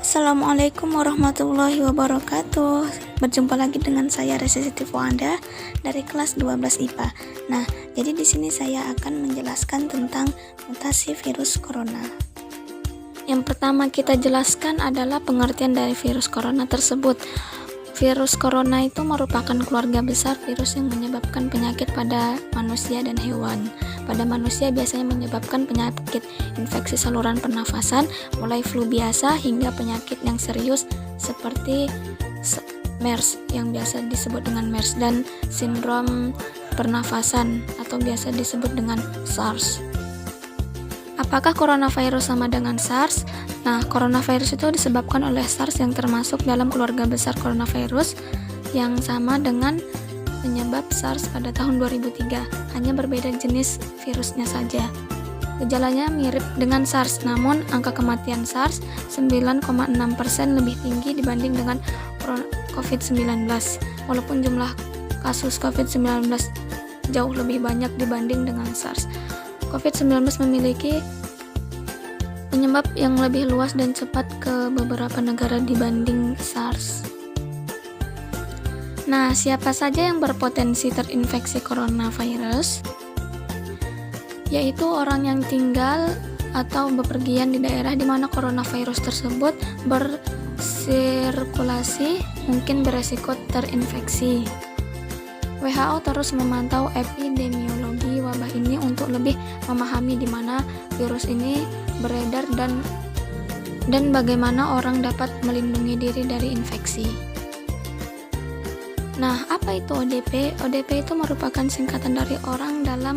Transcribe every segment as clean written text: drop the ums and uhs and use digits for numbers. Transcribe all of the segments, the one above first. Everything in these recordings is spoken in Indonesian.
Assalamualaikum warahmatullahi wabarakatuh. Berjumpa lagi dengan saya Resi Siti Fuanda dari kelas 12 IPA. Nah, jadi di sini saya akan menjelaskan tentang mutasi virus corona. Yang pertama kita jelaskan adalah pengertian dari virus corona tersebut. Virus corona itu merupakan keluarga besar virus yang menyebabkan penyakit pada manusia dan hewan. Pada manusia biasanya menyebabkan penyakit infeksi saluran pernafasan, mulai flu biasa hingga penyakit yang serius seperti MERS yang biasa disebut dengan MERS dan sindrom pernafasan atau biasa disebut dengan SARS. Apakah coronavirus sama dengan SARS? Nah, coronavirus itu disebabkan oleh SARS yang termasuk dalam keluarga besar coronavirus yang sama dengan penyebab SARS pada tahun 2003, hanya berbeda jenis virusnya saja. Gejalanya mirip dengan SARS, namun angka kematian SARS 9,6% lebih tinggi dibanding dengan COVID-19, walaupun jumlah kasus COVID-19 jauh lebih banyak dibanding dengan SARS. COVID-19 memiliki penyebab yang lebih luas dan cepat ke beberapa negara dibanding SARS. Nah, siapa saja yang berpotensi terinfeksi coronavirus? Yaitu orang yang tinggal atau bepergian di daerah di mana coronavirus tersebut bersirkulasi mungkin beresiko terinfeksi. WHO terus memantau epidemiologi wabah ini untuk lebih memahami di mana virus ini beredar dan bagaimana orang dapat melindungi diri dari infeksi. Nah, apa itu ODP? ODP itu merupakan singkatan dari orang dalam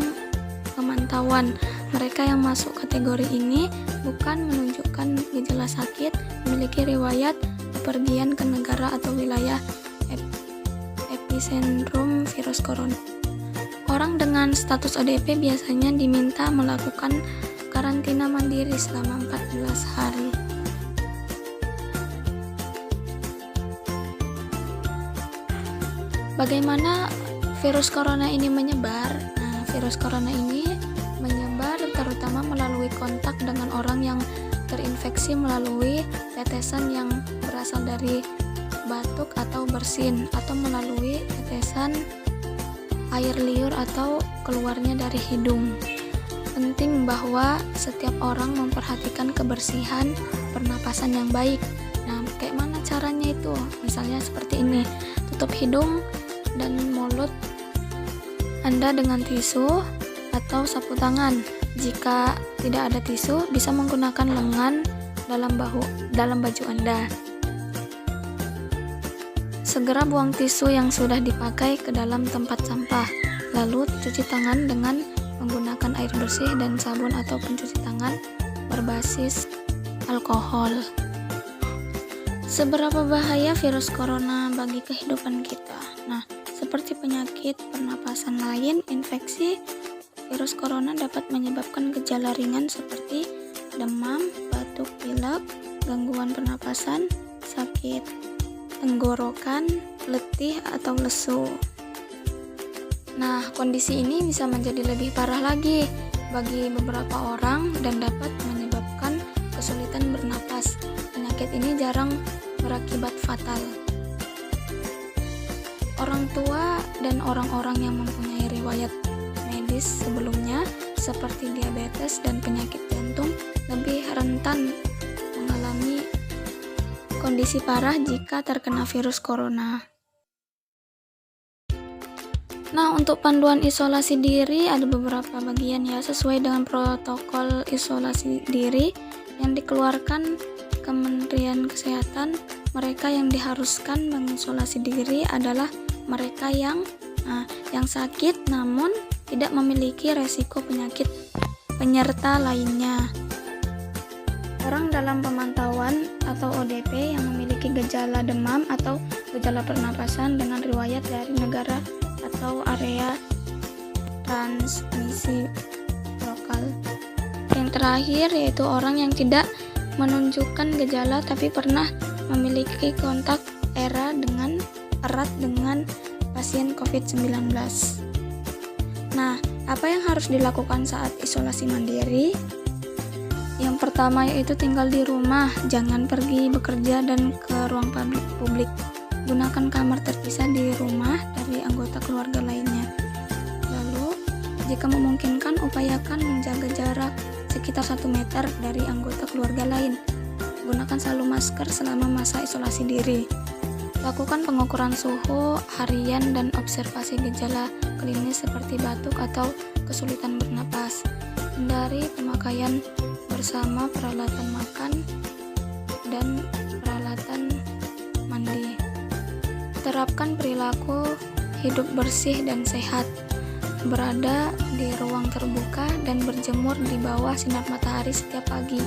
pemantauan. Mereka yang masuk kategori ini bukan menunjukkan gejala sakit, memiliki riwayat bepergian ke negara atau wilayah epicentrum virus corona. Orang dengan status ODP biasanya diminta melakukan karantina mandiri selama 14 hari. Bagaimana virus corona ini menyebar? Nah, virus corona ini menyebar terutama melalui kontak dengan orang yang terinfeksi melalui tetesan yang berasal dari batuk atau bersin atau melalui tetesan air liur atau keluarnya dari hidung. Penting bahwa setiap orang memperhatikan kebersihan pernapasan yang baik. Nah, kayak mana caranya itu? Misalnya seperti ini, tutup hidung dan mulut Anda dengan tisu atau sapu tangan. Jika tidak ada tisu, bisa menggunakan lengan dalam baju Anda. Segera buang tisu yang sudah dipakai ke dalam tempat sampah. Lalu cuci tangan dengan menggunakan air bersih dan sabun atau pencuci tangan berbasis alkohol. Seberapa bahaya virus corona bagi kehidupan kita? Nah, seperti penyakit pernapasan lain, infeksi virus corona dapat menyebabkan gejala ringan seperti demam, batuk pilek, gangguan pernapasan, sakit tenggorokan, letih atau lesu. Nah, kondisi ini bisa menjadi lebih parah lagi bagi beberapa orang dan dapat menyebabkan kesulitan bernapas. Penyakit ini jarang berakibat fatal. Orang tua dan orang-orang yang mempunyai riwayat medis sebelumnya seperti diabetes dan penyakit jantung lebih rentan mengalami kondisi parah jika terkena virus corona. Nah, untuk panduan isolasi diri ada beberapa bagian ya, sesuai dengan protokol isolasi diri yang dikeluarkan Kementerian Kesehatan. Mereka yang diharuskan mengisolasi diri adalah mereka yang sakit namun tidak memiliki resiko penyakit penyerta lainnya. Orang dalam pemantauan atau ODP yang memiliki gejala demam atau gejala pernapasan dengan riwayat dari negara atau area transmisi lokal. Yang terakhir yaitu orang yang tidak menunjukkan gejala tapi pernah memiliki kontak erat dengan pasien COVID-19. Nah, apa yang harus dilakukan saat isolasi mandiri? Yang pertama pertama yaitu tinggal di rumah, jangan pergi bekerja dan ke ruang publik. Gunakan kamar terpisah di rumah dari anggota keluarga lainnya. Lalu, jika memungkinkan, upayakan menjaga jarak sekitar 1 meter dari anggota keluarga lain. Gunakan selalu masker selama masa isolasi diri. Lakukan pengukuran suhu harian dan observasi gejala klinis seperti batuk atau kesulitan bernapas. Hindari pemakaian bersama peralatan makan dan peralatan mandi. Terapkan perilaku hidup bersih dan sehat. Berada di ruang terbuka dan berjemur di bawah sinar matahari setiap pagi.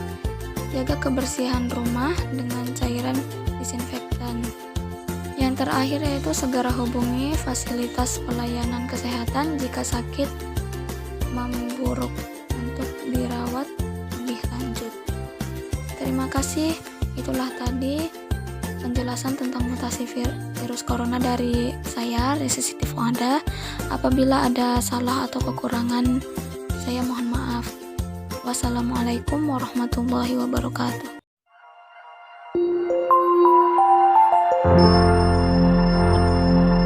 Jaga kebersihan rumah dengan cairan disinfektan. Yang terakhir yaitu segera hubungi fasilitas pelayanan kesehatan jika sakit memburuk untuk dirawat lebih lanjut. Terima kasih, itulah tadi penjelasan tentang mutasi virus corona dari saya, Resesitif Wanda. Apabila ada salah atau kekurangan, saya mohon maaf. Wassalamualaikum warahmatullahi wabarakatuh.